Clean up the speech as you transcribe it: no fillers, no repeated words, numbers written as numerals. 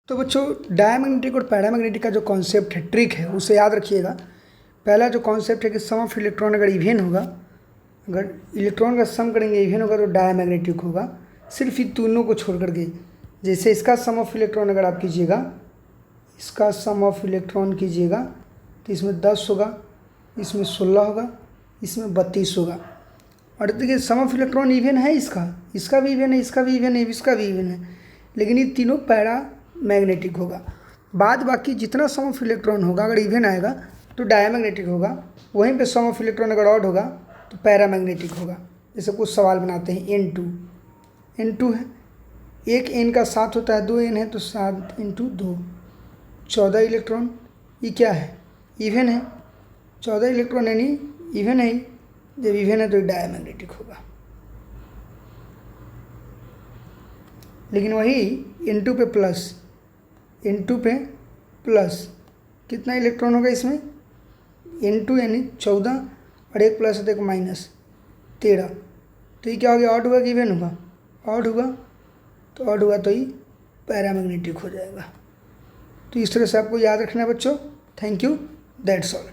तो बच्चों डायमैग्नेटिक और पैरामैग्नेटिक का जो कॉन्सेप्ट है, ट्रिक है, उसे याद रखिएगा। पहला जो कॉन्सेप्ट है कि सम ऑफ इलेक्ट्रॉन अगर इवन होगा, अगर इलेक्ट्रॉन का सम करेंगे इवन होगा तो डायमैग्नेटिक होगा, सिर्फ इन तीनों को छोड़ करके। जैसे इसका सम ऑफ इलेक्ट्रॉन अगर आप कीजिएगा, इसका सम ऑफ इलेक्ट्रॉन कीजिएगा तो इसमें 10 होगा, इसमें 16 होगा, इसमें 32 होगा। और देखिए सम ऑफ इलेक्ट्रॉन इवन है, इसका भी इवन है, इसका भी इवन है, इसका भी इवन है, लेकिन ये तीनों पैरा मैग्नेटिक होगा। बाद बाकी जितना सम ऑफ इलेक्ट्रॉन होगा अगर इवन आएगा तो डायमैग्नेटिक होगा, वहीं पे सम ऑफ इलेक्ट्रॉन अगर ऑड होगा तो पैरामैग्नेटिक होगा। जैसे कुछ सवाल बनाते हैं N2 है, एक N का 7 होता है, 2 N है तो 7 × 2 14 इलेक्ट्रॉन। ये क्या है? इवन है। 14 इलेक्ट्रॉन यानी इवन है ही। जब इवन है तो डायमैग्नेटिक होगा। लेकिन वही N2 पे प्लस कितना इलेक्ट्रॉन होगा इसमें? N2 यानी 14 और एक प्लस है तो एक माइनस 13। तो ये क्या हो गया? ऑड हुआ कि इवन होगा? ऑड हुआ। तो ऑड हुआ तो ये पैरामैग्नेटिक हो जाएगा। तो इस तरह से आपको याद रखना है बच्चों। Thank you, that's all.